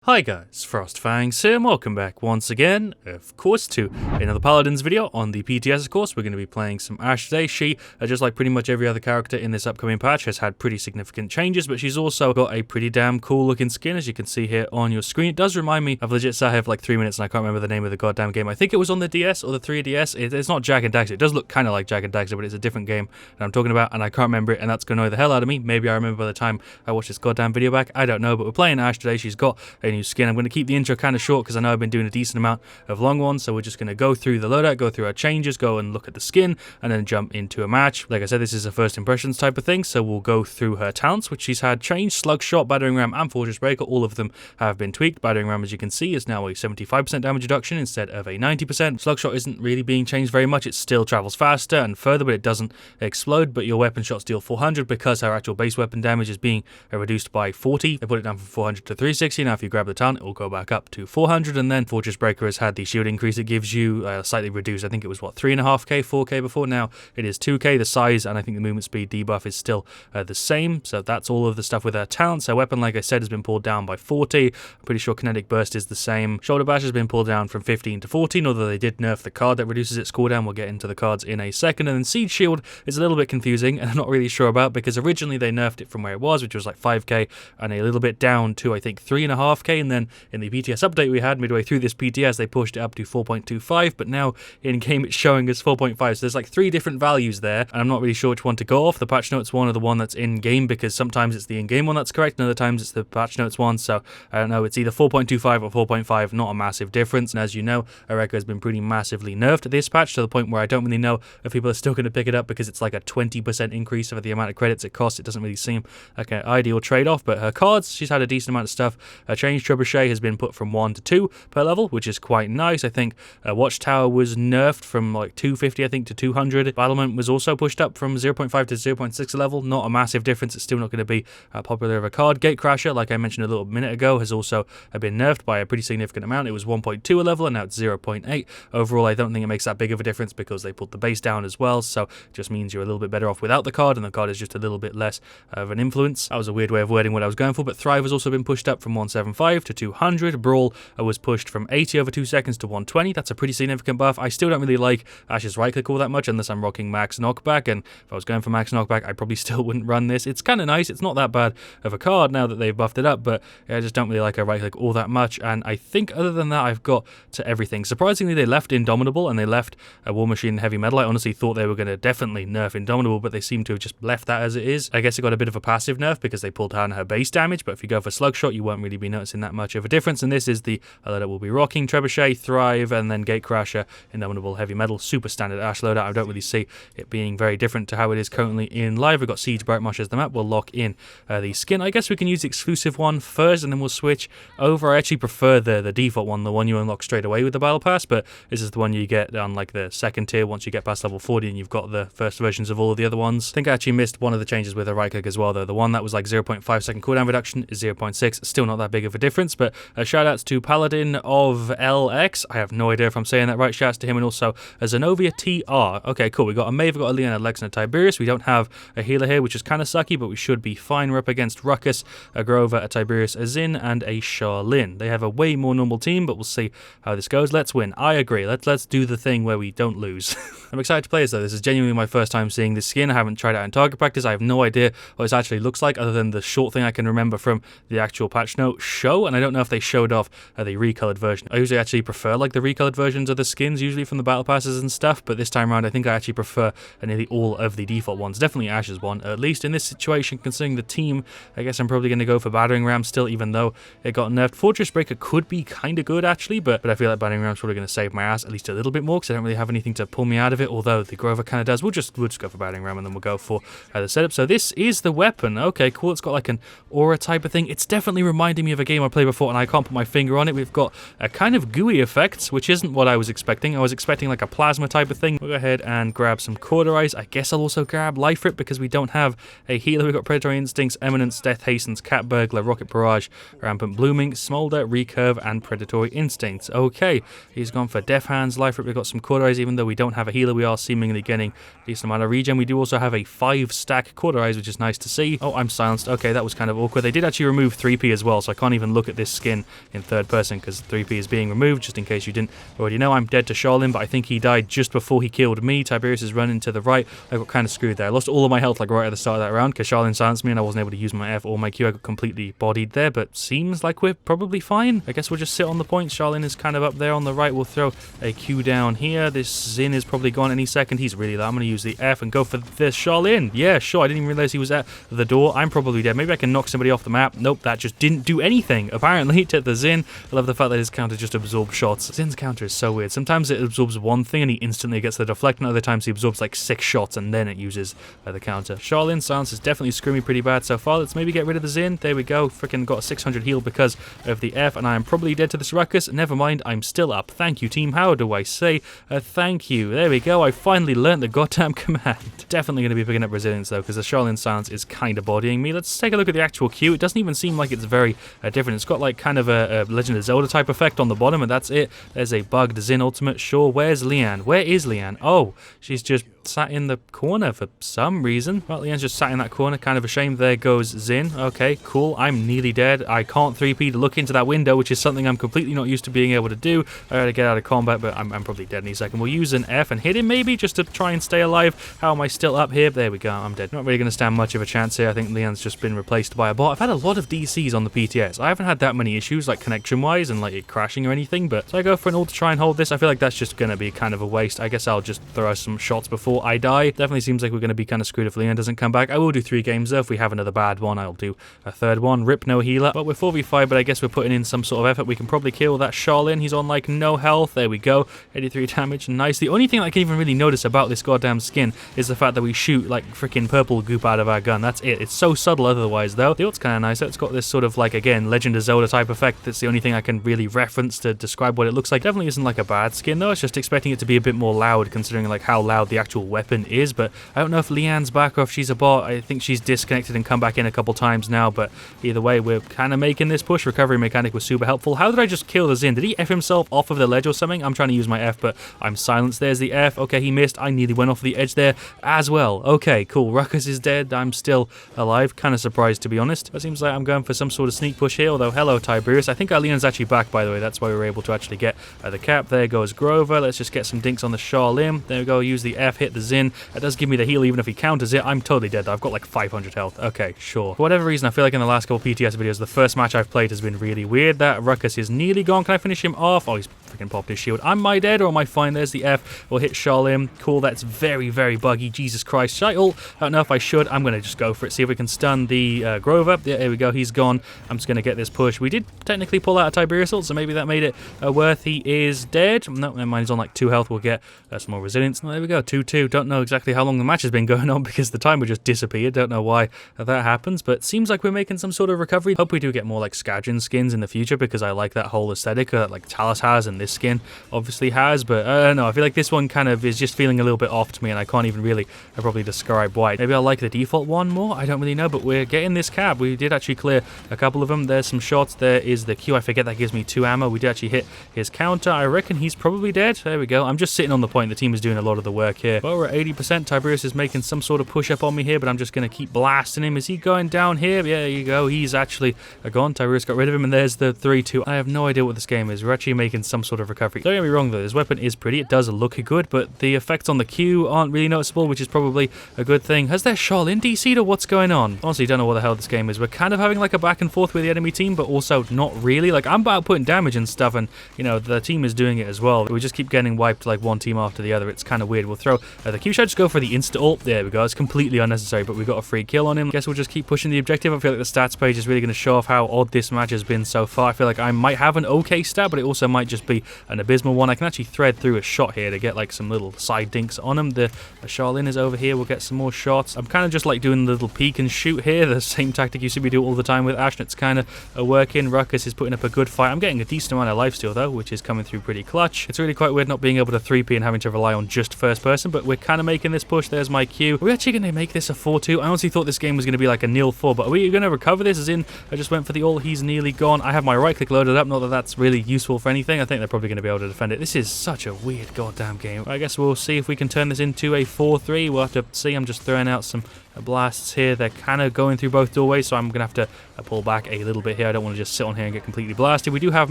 Hi guys, FrostFangs here, and welcome back once again, of course, to another Paladins video on the PTS, of course. We're going to be playing some Ash today. She, just like pretty much every other character in this upcoming patch, has had pretty significant changes, but she's also got a pretty damn cool looking skin, as you can see here on your screen. It does remind me of legit, so I have like 3 minutes and I can't remember the name of the goddamn game. I think it was on the DS or the 3DS. It's not Jak and Daxter. It does look kind of like Jak and Daxter, but it's a different game that I'm talking about, and I can't remember it, and that's going to annoy the hell out of me. Maybe I remember by the time I watch this goddamn video back. I don't know, but we're playing Ash today. She's got a new skin. I'm going to keep the intro kind of short because I know I've been doing a decent amount of long ones, so we're just going to go through the loadout, go through our changes, go and look at the skin, and then jump into a match. Like I said, this is a first impressions type of thing, so we'll go through her talents, which she's had changed: Slug Shot, Battering Ram, and Fortress Breaker. All of them have been tweaked. Battering Ram, as you can see, is now a 75% damage reduction instead of a 90%. Slug Shot isn't really being changed very much. It still travels faster and further, but it doesn't explode. But your weapon shots deal 400 because her actual base weapon damage is being reduced by 40. They put it down from 400 to 360. Now if you grab the talent, it will go back up to 400. And then Fortress Breaker has had the shield increase. It gives you slightly reduced. I think it was what, 3.5k, 4k before. Now it is 2k. The size and I think the movement speed debuff is still the same. So that's all of the stuff with her talents. Her weapon, like I said, has been pulled down by 40. I'm pretty sure Kinetic Burst is the same. Shoulder Bash has been pulled down from 15 to 14, although they did nerf the card that reduces its cooldown. We'll get into the cards in a second. And then Siege Shield is a little bit confusing, and I'm not really sure about, because originally they nerfed it from where it was, which was like 5k, and a little bit down to I think 3.5k. And then in the PTS update we had midway through this PTS, they pushed it up to 4.25, but now in game it's showing as 4.5. So there's like 3 different values there, and I'm not really sure which one to go off. The patch notes one or the one that's in game, because sometimes it's the in-game one that's correct, and other times it's the patch notes one. So I don't know, it's either 4.25 or 4.5, not a massive difference. And as you know, Eureka has been pretty massively nerfed this patch, to the point where I don't really know if people are still going to pick it up, because it's like a 20% increase over the amount of credits it costs. It doesn't really seem like an ideal trade-off. But her cards, she's had a decent amount of stuff. Her Change Trebuchet has been put from 1 to 2 per level, which is quite nice. I think Watchtower was nerfed from like 250 I think to 200. Battlement was also pushed up from 0.5 to 0.6 level. Not a massive difference. It's still not going to be popular of a card. Gatecrasher, like I mentioned a little minute ago, has also been nerfed by a pretty significant amount. It was 1.2 a level and now it's 0.8. Overall, I don't think it makes that big of a difference because they pulled the base down as well, so it just means you're a little bit better off without the card, and the card is just a little bit less of an influence. That was a weird way of wording what I was going for. But Thrive has also been pushed up from 175 to 200. Brawl was pushed from 80 over 2 seconds to 120. That's a pretty significant buff. I still don't really like Ash's right click all that much unless I'm rocking max knockback, and if I was going for max knockback I probably still wouldn't run this. It's kind of nice. It's not that bad of a card now that they've buffed it up, but I just don't really like a right click all that much. And I think other than that I've got to everything. Surprisingly, they left Indomitable and they left a War Machine and Heavy Metal. I honestly thought they were going to definitely nerf Indomitable, but they seem to have just left that as it is. I guess it got a bit of a passive nerf because they pulled down her base damage, but if you go for Slug Shot you won't really be noticing that much of a difference. And this is the that we'll be rocking: Trebuchet, Thrive, and then Gatecrasher, Indomitable, Heavy Metal. Super standard Ash loadout. I don't really see it being very different to how it is currently in live. We've got Siege, Bright Marsh as the map. We'll lock in the skin. I guess we can use the exclusive one first and then we'll switch over. I actually prefer the default one, the one you unlock straight away with the Battle Pass, but this is the one you get on like the second tier once you get past level 40 and you've got the first versions of all of the other ones. I think I actually missed one of the changes with a right click as well though. The one that was like 0.5 second cooldown reduction is 0.6. Still not that big of a difference, but shout outs to Paladin of LX. I have no idea if I'm saying that right. Shouts to him, and also a Zenobia TR. Okay, cool. We got a Maeve, we got a Leon, a Lex, and a Tiberius. We don't have a healer here, which is kind of sucky, but we should be fine. We're up against Ruckus, a Grover, a Tiberius, a Zin, and a Charlene. They have a way more normal team, but we'll see how this goes. Let's win. I agree. Let's do the thing where we don't lose. I'm excited to play this though. This is genuinely my first time seeing this skin. I haven't tried it out in target practice. I have no idea what this actually looks like other than the short thing I can remember from the actual patch note show, and I don't know if they showed off the recolored version. I usually actually prefer like the recolored versions of the skins, usually from the battle passes and stuff, but this time around I think I actually prefer nearly all of the default ones. Definitely Ash's one, at least in this situation. Considering the team, I guess I'm probably going to go for Battering Ram still, even though it got nerfed. Fortress Breaker could be kind of good actually, but I feel like Battering Ram's probably going to save my ass at least a little bit more, because I don't really have anything to pull me out of it, although the Grover kind of does. We'll just go for Battering Ram and then we'll go for the setup. So this is the weapon. Okay, cool. It's got like an aura type of thing. It's definitely reminding me of a game I played before and I can't put my finger on it. We've got a kind of gooey effects, which isn't what I was expecting. I was expecting like a plasma type of thing. We'll go ahead and grab some Cauterize. I guess I'll also grab Life Rip because we don't have a healer. We've got Predatory Instincts, Eminence, Death Hastens, Cat Burglar, Rocket Barrage, Rampant Blooming, Smolder, Recurve, and Predatory Instincts. Okay, he's gone for Death Hands, Life Rip. We've got some Cauterize. Even though we don't have a healer, we are seemingly getting a decent amount of regen. We do also have a 5-stack Cauterize, which is nice to see. Oh, I'm silenced. Okay, that was kind of awkward. They did actually remove 3P as well, so I can't even even look at this skin in third person because 3P is being removed, just in case you didn't already know. I'm dead to Charlin, but I think he died just before he killed me. Tiberius is running to the right. I got kind of screwed there. I lost all of my health like right at the start of that round because Charlin silenced me and I wasn't able to use my F or my Q. I got completely bodied there, but seems like we're probably fine. I guess we'll just sit on the point. Charlin is kind of up there on the right. We'll throw a Q down here. This Zin is probably gone any second. He's really low. I'm going to use the F and go for this Charlin. Yeah, sure. I didn't even realize he was at the door. I'm probably dead. Maybe I can knock somebody off the map. Nope, that just didn't do anything. Apparently, to the Zin. I love the fact that his counter just absorbs shots. Zin's counter is so weird. Sometimes it absorbs one thing and he instantly gets the deflect, and other times he absorbs like 6 shots and then it uses the counter. Charlin silence is definitely screwing me pretty bad so far. Let's maybe get rid of the Zin. There we go. Freaking got a 600 heal because of the F, and I am probably dead to this ruckus. Never mind, I'm still up. Thank you, team. How do I say thank you? There we go. I finally learned the goddamn command. Definitely going to be picking up resilience though, because the Charlin silence is kind of bodying me. Let's take a look at the actual Q. It doesn't even seem like it's very different. It's got like kind of a Legend of Zelda type effect on the bottom, and that's it. There's a bugged Zin ultimate. Sure. Where's Leanne? Where is Leanne? Oh, she's just sat in the corner for some reason. Well, Leanne's just sat in that corner. Kind of a shame. There goes Zin. Okay, cool. I'm nearly dead. I can't 3P to look into that window, which is something I'm completely not used to being able to do. I gotta get out of combat, but I'm probably dead any second. We'll use an F and hit him maybe just to try and stay alive. How am I still up here? There we go. I'm dead. Not really going to stand much of a chance here. I think Leanne's just been replaced by a bot. I've had a lot of DCs on the PTS. I haven't had that many issues like connection-wise and like it crashing or anything, but so I go for an ult to try and hold this. I feel like that's just going to be kind of a waste. I guess I'll just throw some shots before I die. Definitely seems like we're going to be kind of screwed if Leanne doesn't come back. I will do 3 games though. If we have another bad one, I'll do a third one. Rip no healer. But we're 4v5, but I guess we're putting in some sort of effort. We can probably kill that Charlin. He's on like no health. There we go. 83 damage. Nice. The only thing I can even really notice about this goddamn skin is the fact that we shoot like freaking purple goop out of our gun. That's it. It's so subtle otherwise though. The ult's kind of nice. It's got this sort of like, again, Legend of Zelda type effect. That's the only thing I can really reference to describe what it looks like. Definitely isn't like a bad skin though. It's just expecting it to be a bit more loud considering like how loud the actual weapon is. But I don't know if Leanne's back or if she's a bot. I think she's disconnected and come back in a couple times now. But either way, we're kind of making this push. Recovery mechanic was super helpful. How did I just kill the Zin? Did he F himself off of the ledge or something? I'm trying to use my F, but I'm silenced. There's the F. Okay, he missed. I nearly went off the edge there as well. Okay, cool. Ruckus is dead. I'm still alive. Kind of surprised, to be honest. It seems like I'm going for some sort of sneak push here, although hello, Tiberius. I think Leanne's actually back, by the way. That's why we were able to actually get the cap. There goes Grover. Let's just get some dinks on the Charlin. There we go. Use the F, hit the Zin. That does give me the heal, even if he counters it. I'm totally dead, though. I've got like 500 health. Okay, sure. For whatever reason, I feel like in the last couple PTS videos, the first match I've played has been really weird. That Ruckus is nearly gone. Can I finish him off? Oh, he's freaking popped his shield. Am I dead or am I fine? There's the F. We'll hit Charlin. Cool. That's very, very buggy. Jesus Christ. Should I ult? I don't know if I should. I'm going to just go for it. See if we can stun the Grover. Yeah, there we go. He's gone. I'm just going to get this push. We did technically pull out a Tiberius ult, so maybe that made it worth. He is dead. No, never mind. He's on like 2 health. We'll get some more resilience. No, there we go. 2-2. Don't know exactly how long the match has been going on because the timer just disappeared. Don't know why that happens, but seems like we're making some sort of recovery. Hope we do get more like Skadron skins in the future because I like that whole aesthetic that like Talus has and this skin obviously has, but I don't know. I feel like this one kind of is just feeling a little bit off to me and I can't even really probably describe why. Maybe I like the default one more. I don't really know, but we're getting this cab. We did actually clear a couple of them. There's some shots. There is the Q. I forget that gives me 2 ammo. We did actually hit his counter. I reckon he's probably dead. There we go. I'm just sitting on the point. The team is doing a lot of the work here. Well, we're at 80%. Tiberius is making some sort of push up on me here, but I'm just going to keep blasting him. Is he going down here? Yeah, there you go. He's actually gone. Tiberius got rid of him, and there's the 3-2. I have no idea what this game is. We're actually making some sort of recovery. Don't get me wrong, though. This weapon is pretty. It does look good, but the effects on the Q aren't really noticeable, which is probably a good thing. Has their Charlin DC'd or what's going on? Honestly, don't know what the hell this game is. We're kind of having like a back and forth with the enemy team, but also not really. Like, I'm about putting damage and stuff, and, you know, the team is doing it as well. We just keep getting wiped like one team after the other. It's kind of weird. We'll throw the Q. Should I just go for the insta ult? There we go. It's completely unnecessary, but we got a free kill on him. Guess we'll just keep pushing the objective. I feel like the stats page is really going to show off how odd this match has been so far. I feel like I might have an okay stat, but it also might just be an abysmal one. I can actually thread through a shot here to get like some little side dinks on him. The Charlin is over here. We'll get some more shots. I'm kind of just like doing the little peek and shoot here. The same tactic you see me do all the time with Ash, and it's kind of working. Ruckus is putting up a good fight. I'm getting a decent amount of lifesteal though, which is coming through pretty clutch. It's really quite weird not being able to 3P and having to rely on just first person, but we're kind of making this push. There's my Q. Are we actually going to make this a 4-2? I honestly thought this game was going to be like a 0-4, but are we going to recover this? As in, I just went for the ult. He's nearly gone. I have my right click loaded up. Not that that's really useful for anything. I think they're probably going to be able to defend it. This is such a weird goddamn game. I guess we'll see if we can turn this into a 4-3. We'll have to see. I'm just throwing out some blasts here. They're kind of going through both doorways, so I'm going to have to pull back a little bit here. I don't want to just sit on here and get completely blasted. We do have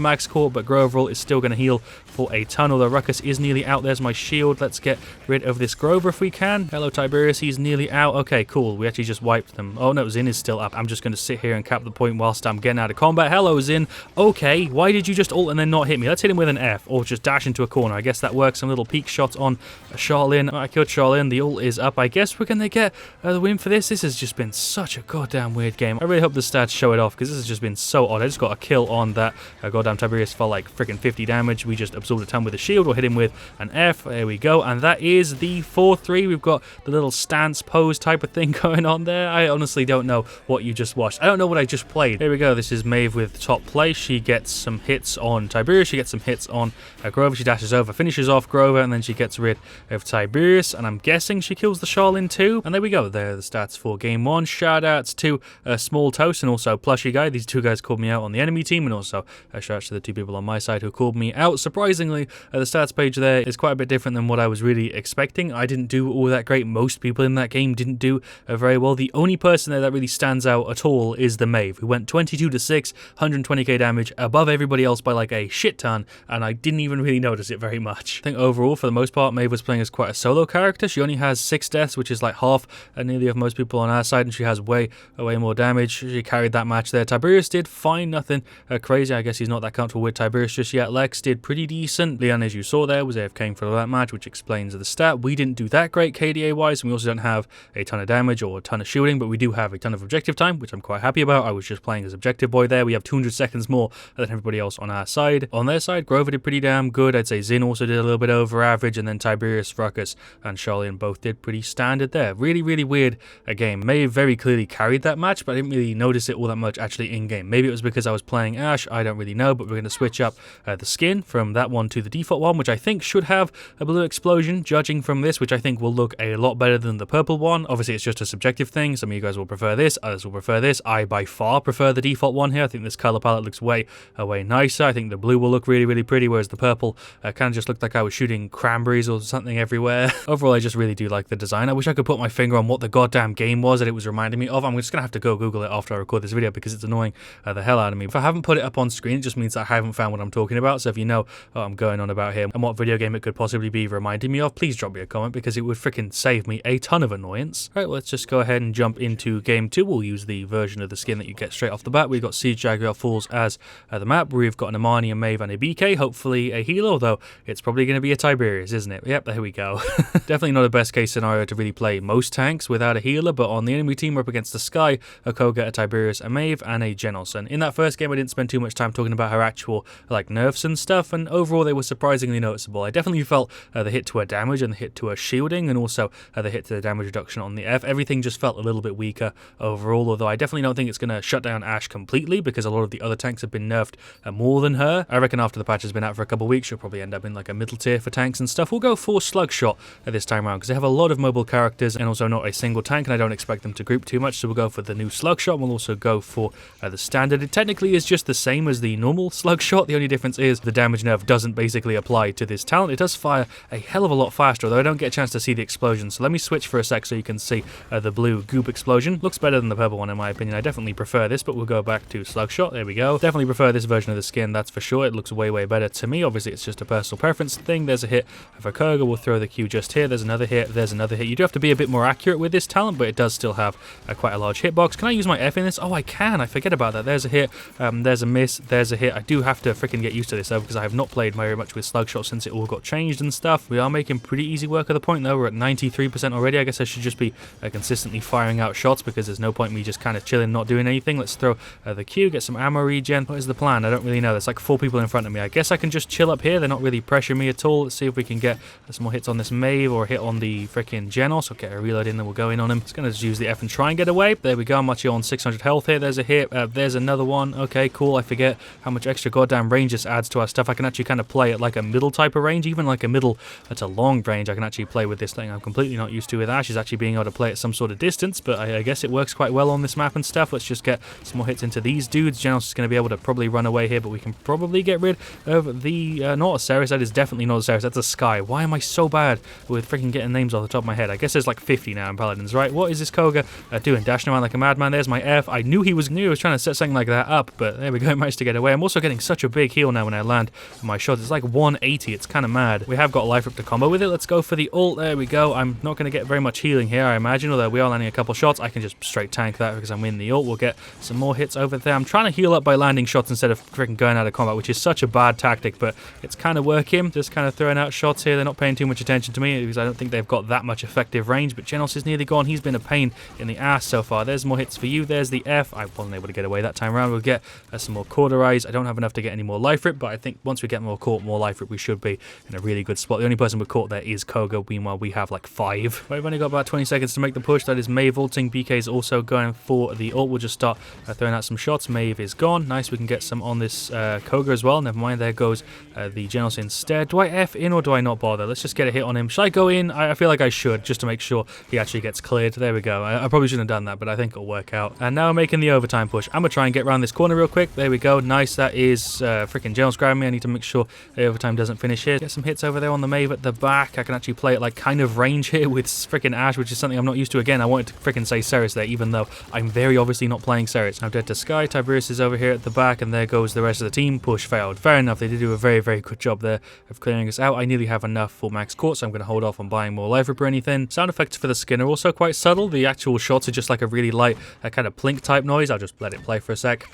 max core, but Groverall is still going to heal for a ton, although Ruckus is nearly out. There's my shield. Let's get rid of this Grover if we can. Hello, Tiberius. He's nearly out. Okay, cool. We actually just wiped them. Oh, no, Zin is still up. I'm just going to sit here and cap the point whilst I'm getting out of combat. Hello, Zin. Okay, why did you just ult and then not hit me? Let's hit him with an F, or just dash into a corner. I guess that works. Some little peek shots on Charlene. I killed Charlene. The ult is up. I guess we're going to get the win for this. This has just been such a goddamn weird game. I really hope the stats show it off, because this has just been so odd. I just got a kill on that goddamn Tiberius for like freaking 50 damage. We just absorbed a ton with a shield. We'll hit him with an F. There we go. And that is the 4-3. We've got the little stance pose type of thing going on there. I honestly don't know what you just watched. I don't know what I just played. Here we go. This is Maeve with top play. She gets some hits on Tiberius. She gets some hits on Grover. She dashes over, finishes off Grover, and then she gets rid of Tiberius. And I'm guessing she kills the Charlene too. And there we go. There are the stats for game one. Shout outs to Small Toast and also Plushy Guy. These two guys called me out on the enemy team, and also shout outs to the two people on my side who called me out. Surprisingly, the stats page there is quite a bit different than what I was really expecting. I didn't do all that great. Most people in that game didn't do very well. The only person there that really stands out at all is the Maeve, who went 22-6, 120k damage, above everybody else by like a shit ton, and I didn't even really notice it very much. I think overall, for the most part, Maeve was playing as quite a solo character. She only has 6 deaths, which is like half nearly of most people on our side, and she has way more damage. She carried that match there. Tiberius did fine, nothing crazy. I guess he's not that comfortable with Tiberius just yet. Lex did pretty decent. Leon, as you saw there, was AFK for that match, which explains the stat. We didn't do that great KDA wise, and we also don't have a ton of damage or a ton of shooting, but we do have a ton of objective time, which I'm quite happy about. I was just playing as objective boy there. We have 200 seconds more than everybody else on our side. On their side, Grover did pretty damn good. I'd say Zin also did a little bit over average, and then Tiberius, Ruckus, and Charlene both did pretty standard there. Really, really weird game. Maeve very clearly carried that match, but I didn't really notice it all that much actually in game. Maybe it was because I was playing Ash. I don't really know, but we're going to switch up the skin from that one to the default one, which I think should have a blue explosion, judging from this, which I think will look a lot better than the purple one. Obviously, it's just a subjective thing. Some of you guys will prefer this, others will prefer this. I by far prefer the default one here. I think this color palette looks way nicer. I think the blue will look really, really pretty, whereas the purple kind of just looked like I was shooting cranberries or something everywhere. Overall, I just really do like the design. I wish I could put my finger on what the goddamn game was that it was reminding me of. I'm just going to have to go Google it after I record this video because it's annoying the hell out of me. If I haven't put it up on screen, it just means that I haven't found what I'm talking about. So if you know what I'm going on about here and what video game it could possibly be reminding me of, please drop me a comment because it would freaking save me a ton of annoyance. Alright, let's just go ahead and jump into game 2. We'll use the version of the skin that you get straight off the bat. We've got Siege Jaguar Falls as the map. We've got an Amani, a Maeve, and a BK. Hopefully a healer, although it's probably going to be a Tiberius, isn't it? Yep, there we go. Definitely not a best case scenario to really play most tanks without a healer, but on the enemy team we're up against the Sky, a Koga, a Tiberius, a Maeve, and a Genos. And in that first game I didn't spend too much time talking about her actual like nerfs and stuff, and overall they were surprisingly noticeable. I definitely felt the hit to her damage and the hit to her shielding, and also the hit to the damage reduction on the F. Everything just felt a little bit weaker overall, although I definitely don't think it's going to shut down Ash completely because a lot of the other tanks have been nerfed more than her. I reckon after the patch has been out for a couple of weeks, she'll probably end up in like a middle tier for tanks and stuff. We'll go for Slugshot this time around because they have a lot of mobile characters and also not a single tank, and I don't expect them to group too much, so we'll go for the new Slugshot. We'll also go for the standard. It technically is just the same as the normal Slugshot. The only difference is the damage nerf doesn't basically apply to this talent. It does fire a hell of a lot faster, although I don't get a chance to see the explosion. So let me switch for a sec so you can see the blue goop explosion. Looks better than the purple one in my opinion. I definitely prefer this, but we'll go back to Slugshot. There we go. Definitely prefer this version of the skin, that's for sure. It looks way better to me. Obviously it's just a personal preference thing. There's a hit of a Koga. We'll throw the Q just here. There's another hit. There's another hit. You do have to be a bit more accurate with this talent, but it does still have quite a large hitbox. Can I use my F in this? Oh, I can. I forget about that. There's a hit. There's a miss. There's a hit. I do have to freaking get used to this though because I have not played very much with Slugshot since it all got changed and stuff. We are making pretty easy work of the point though. We're at 93% already. I guess I should just be consistently firing out shots because there's no point me just kind of chilling, not doing anything. Let's throw the Q, get some ammo regen. What is the plan? I don't really know. There's like 4 people in front of me. I guess I can just chill up here. They're not really pressuring me at all. Let's see if we can get some more hits on this Maeve or a hit on the freaking Genos. Okay, a reload in, then we'll go in on him. Just going to just use the F and try and get away. There we go. I'm actually on 600 health here. There's a hit. There's another one. Okay, cool. I forget how much extra goddamn range this adds to our stuff. I can actually kind of play at like a middle type of range, even like a middle at a long range. I can actually play with this thing I'm completely not used to with Ash, is actually being able to play at some sort of distance, but I guess it works quite well on this map and stuff. Let's just get some more hits into these dudes. Genos is going to be able to probably run away here, but we can probably get rid of the, not a Ceres. That is definitely not a Ceres. That's a Sky. Why am I so bad with freaking getting names off the top of my head? I guess there's like 50 now in Paladins happens, right? What is this Koga doing? Dashing around like a madman. There's my F. I knew he was trying to set something like that up, but there we go. I managed to get away. I'm also getting such a big heal now when I land my shot. It's like 180. It's kind of mad. We have got life up to combo with it. Let's go for the ult. There we go. I'm not going to get very much healing here, I imagine, although we are landing a couple shots. I can just straight tank that because I'm in the ult. We'll get some more hits over there. I'm trying to heal up by landing shots instead of freaking going out of combat, which is such a bad tactic, but it's kind of working. Just kind of throwing out shots here. They're not paying too much attention to me because I don't think they've got that much effective range, but Genos is nearly gone. He's been a pain in the ass so far. There's more hits for you. There's the F. I wasn't able to get away that time around. We'll get some more cauterize. I don't have enough to get any more life rip, but I think once we get more caught, more life rip, we should be in a really good spot. The only person we're caught there is Koga. Meanwhile, we have like 5. We've only got about 20 seconds to make the push. That is Maeve ulting. BK is also going for the ult. We'll just start throwing out some shots. Maeve is gone. Nice. We can get some on this Koga as well. Never mind. There goes the Genos instead. Do I F in or do I not bother? Let's just get a hit on him. Should I go in? I feel like I should, just to make sure he actually gets cleared. There we go. I probably shouldn't have done that, but I think it'll work out. And now we're making the overtime push. I'm going to try and get around this corner real quick. There we go. Nice. That is freaking Genos grabbing me. I need to make sure the overtime doesn't finish here. Get some hits over there on the Maeve at the back. I can actually play it like kind of range here with freaking Ash, which is something I'm not used to. Again, I wanted to freaking say Ceres there, even though I'm very obviously not playing Ceres. I'm dead to Sky. Tiberius is over here at the back, and there goes the rest of the team. Push failed. Fair enough. They did do a very, very good job there of clearing us out. I nearly have enough for max court, so I'm going to hold off on buying more life rip or anything. Sound effects for the skin are also quite subtle. The actual shots are just like a really light kind of plink type noise. I'll just let it play for a sec.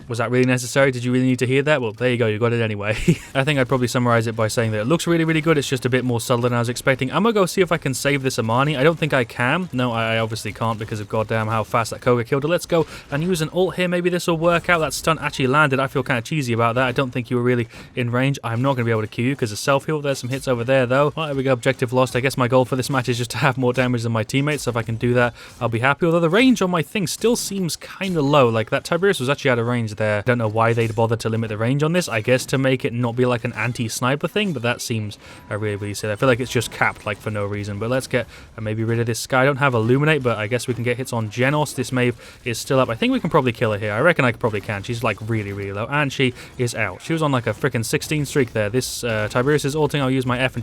Was that really necessary? Did you really need to hear that? Well, there you go. You got it anyway. I think I'd probably summarize it by saying that it looks really, really good. It's just a bit more subtle than I was expecting. I'm going to go see if I can save this Amani. I don't think I can. No, I obviously can't because of goddamn how fast that Koga killed her. Let's go and use an ult here. Maybe this will work out. That stunt actually landed. I feel kind of cheesy about that. I don't think you were really in range. I'm not going to be able to kill you because of self-heal. There's some hits over there, though. Well, there we go. Objective lost. I guess my goal for this match is just to have more damage than my teammates. So if I can do that, I'll be happy. Although the range on my thing still seems kind of low. Like that Tiberius was actually out of range there. I don't know why they'd bother to limit the range on this. I guess to make it not be like an anti-sniper thing, but that seems really, really silly. I feel like it's just capped like for no reason. But let's get maybe rid of this Sky. I don't have Illuminate, but I guess we can get hits on Genos. This Maeve is still up. I think we can probably kill her here. I reckon I probably can. She's like really, really low, and she is out. She was on like a freaking 16 streak there. This Tiberius is ulting. I'll use my F and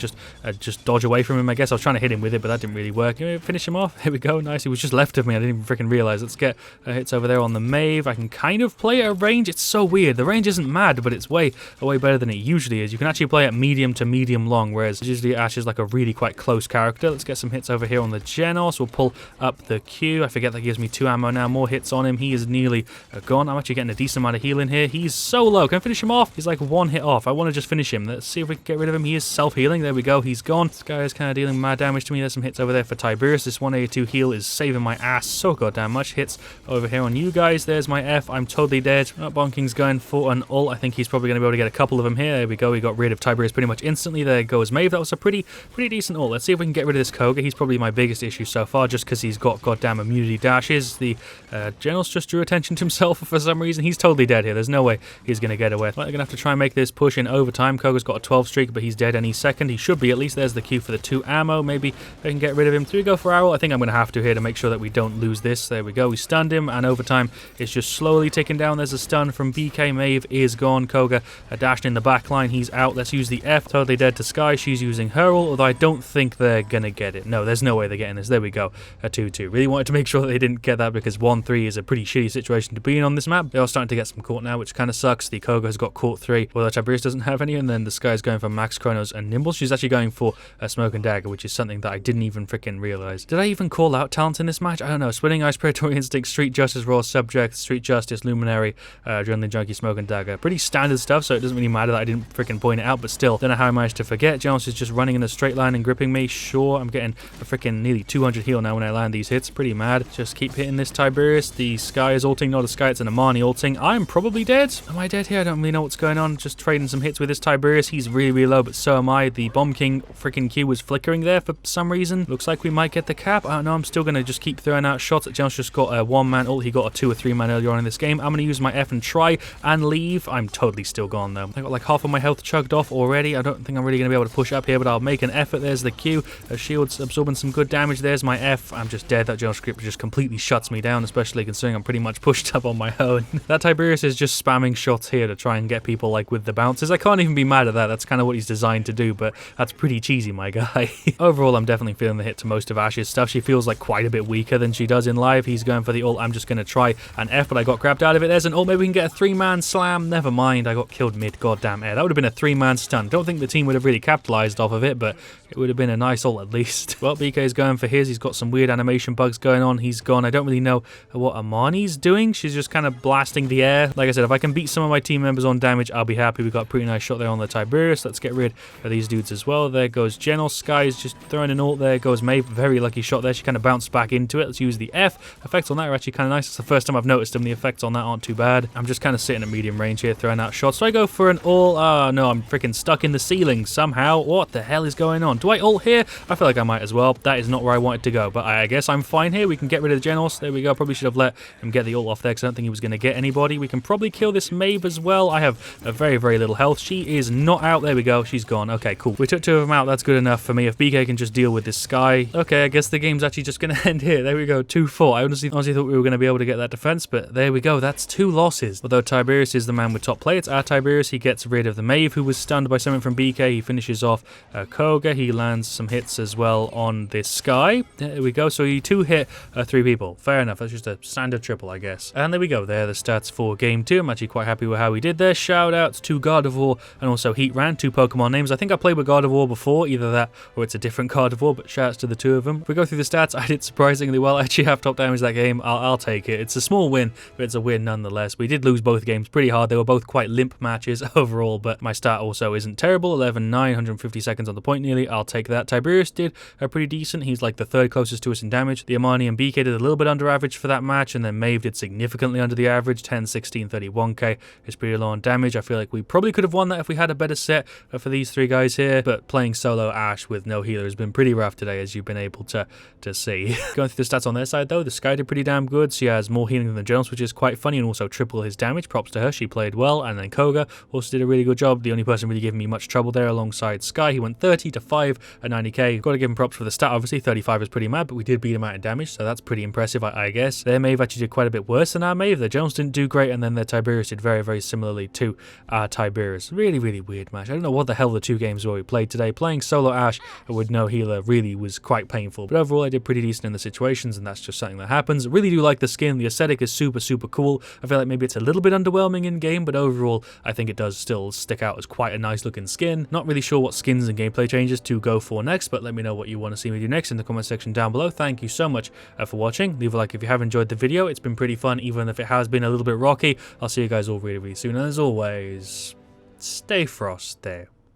just dodge away from him. I guess I was trying to hit him with it, but that didn't really work. Finish him off. There we go. Nice. He was just left of me. I didn't even freaking realize. Let's get hits over there on the Maeve. I can kind of play at a range. It's so weird. The range isn't mad, but it's way better than it usually is. You can actually play at medium to medium long, whereas usually Ash is like a really quite close character. Let's get some hits over here on the Genos. We'll pull up the Q. I forget that gives me 2 ammo now. More hits on him. He is nearly gone. I'm actually getting a decent amount of healing here. He's so low. Can I finish him off? He's like 1 hit off. I want to just finish him. Let's see if we can get rid of him. He is self-healing. There we go. He's gone. This guy is kind of dealing mad damage to me. There's some hits over there for Tiberius. This 182 heal is saving my ass so goddamn much. Hits over here on you guys. There's my F. I'm totally dead. Bonking's going for an ult. I think he's probably going to be able to get a couple of them here. There we go. We got rid of Tiberius pretty much instantly. There goes Maeve. That was a pretty decent ult. Let's see if we can get rid of this Koga. He's probably my biggest issue so far just because he's got goddamn immunity dashes. The Genos just drew attention to himself for some reason. He's totally dead here. There's no way he's going to get away. Well, they're going to have to try and make this push in overtime. Koga's got a 12 streak, but he's dead any second. He should be at least. There's the Q for the 2 ammo. Maybe they can get rid of him. Do we go for our ult? I think I'm going to have to here to make sure that we don't lose this. There we go. We stunned him, and overtime is just slowly ticking down. There's a stun from BK. Maeve is gone. Koga dashed in the back line. He's out. Let's use the F. Totally dead to Sky. She's using her ult, although I don't think they're going to get it. No, there's no way they're getting this. There we go. A 2-2. Really wanted to make sure that they didn't get that because 1-3 is a pretty shitty situation to be in on this map. They are starting to get some caught now, which kind of sucks. The Koga has got caught 3, although Tiberius doesn't have any, and then the Sky is going for Max Chronos and Nimble. She's actually going for a Smoke and Dagger, which is something that I didn't even freaking realize. Did I even call out talent in this match? I don't know. Splitting Ice, Predatory Instinct, Street Justice, Raw Subject, Street Justice, Luminary, Adrenaline Junkie, Smoke and Dagger. Pretty standard stuff, so it doesn't really matter that I didn't freaking point it out, but still, don't know how I managed to forget. Jones is just running in a straight line and gripping me. Sure, I'm getting a freaking nearly 200 heal now when I land these hits. Pretty mad. Just keep hitting this Tiberius. The Sky is ulting, not a Sky, it's an Amani ulting. I'm probably dead. Am I dead here? I don't really know what's going on. Just trading some hits with this Tiberius. He's really, really low, but so am I. The Bomb King freaking Q was flickering there for some reason. Looks like we might get the cap. I don't know. I'm still going to just keep throwing out shots. Jones just got a 1-man ult. He got a 2 or 3-man earlier on in this game. I'm going to use my F and try and leave. I'm totally still gone though. I got like half of my health chugged off already. I don't think I'm really going to be able to push up here, but I'll make an effort. There's the Q. Shield's absorbing some good damage. There's my F. I'm just dead. That general script just completely shuts me down, especially considering I'm pretty much pushed up on my own. That Tiberius is just spamming shots here to try and get people like with the bounces. I can't even be mad at that. That's kind of what he's designed to do, but that's pretty cheesy, my guy. Overall, I'm definitely feeling the hit to most of Ash's stuff. She feels like quite a bit weaker than she does in live. He's going for the ult. I'm just going to try an F, but I got grabbed out of it. There's an ult. Maybe we can get a 3-man slam. Never mind. I got killed mid goddamn air. That would have been a 3-man stun. Don't think the team would have really capitalized off of it, but it would have been a nice ult at least. Well, BK is going for his. He's got some weird animation bugs going on. He's gone. I don't really know what Amani's doing. She's just kind of blasting the air. Like I said, if I can beat some of my team members on damage, I'll be happy. We got a pretty nice shot there on the Tiberius. Let's get rid of these dudes as well. There goes General. Sky is just throwing an ult. There goes Maeve. Very lucky shot there. She kind of bounced back into it. Let's use the F. Effects on that are actually kind of nice. It's the first time I've noticed them. The effects on that aren't too bad. I'm just kind of sitting at medium range here, throwing out shots. So I go for an ult. Oh no, I'm freaking stuck in the ceiling somehow. What the hell is going on? Do I ult here? I feel like I might as well. That is not where I wanted to go, but I guess I'm fine here. We can get rid of the Generals. There we go. Probably should have let him get the ult off there because I don't think he was going to get anybody. We can probably kill this Maeve as well. I have a very, very little health. She is not out. There we go. She's gone. Okay, cool. We took 2 of them out. That's good enough for me. If BK can just deal with this Sky. Okay, I guess the game's actually just going to end here. There we go. 2-4. I honestly thought we were going to be able to get that defense, but there we go. That's 2 losses. Although Tiberius is the man with top play, it's our Tiberius. He gets rid of the Maeve, who was stunned by something from BK. He finishes off Koga. He lands some hits as well on this Sky. There we go. So he 2-hit 3 people. Fair enough. That's just a standard triple, I guess. And there we go. There are the stats for game 2. I'm actually quite happy with how we did there. Shout outs to Gardevoir and also Heatran, 2 Pokemon names. I think I played with Gardevoir before, either that or it's a different Gardevoir, but shout outs to the 2 of them. If we go through the stats, I did surprisingly well. I actually have top damage that game. I'll take it. It's a small win, but it's a win nonetheless. We did lose both games pretty hard. They were both quite limp matches overall, but my stat also isn't terrible. 11-9, 150 seconds on the point nearly. I'll take that. Tiberius did pretty decent. He's like the 3rd closest to us in damage. The Amani and BK did a little bit under average for that match, and then Maeve did significantly under the average. 10, 16, 31k is pretty low on damage. I feel like we probably could have won that if we had a better set for these 3 guys here, but playing solo Ash with no healer has been pretty rough today, as you've been able to see. Going through the stats on their side though, the Sky did pretty damn good. She has more healing than the Jones, which is quite funny, and also triple his damage. Props to her. She played well. And then Koga also did a really good job. The only person really giving me much trouble there alongside Sky. He went 30 to 5 at 90k. Got to give him props for the stat. Obviously 35 is pretty mad, but we did beat him out in damage, so that's pretty impressive, I guess. Their Maeve actually did quite a bit worse than our Maeve. The Jones didn't do great, and then their Tiberius did very, very similarly to our Tiberius. Really, really weird match. I don't know what the hell the 2 games were we played today. Playing solo Ash with no healer really was quite painful, but overall I did pretty decent in the situations, and that's just something that happens. I really do like the skin. The aesthetic is super, super cool. I feel like maybe it's a little bit underwhelming in game, but overall I think it does still stick out as quite a nice looking skin. Not really sure what skins and gameplay changes to go for next, but let me know what you want to see me do next in the comment section down below. Thank you so much for watching. Leave a like if you have enjoyed the video. It's been pretty fun, even if it has been a little bit rocky. I'll see you guys all really, really soon, and as always, stay frosty.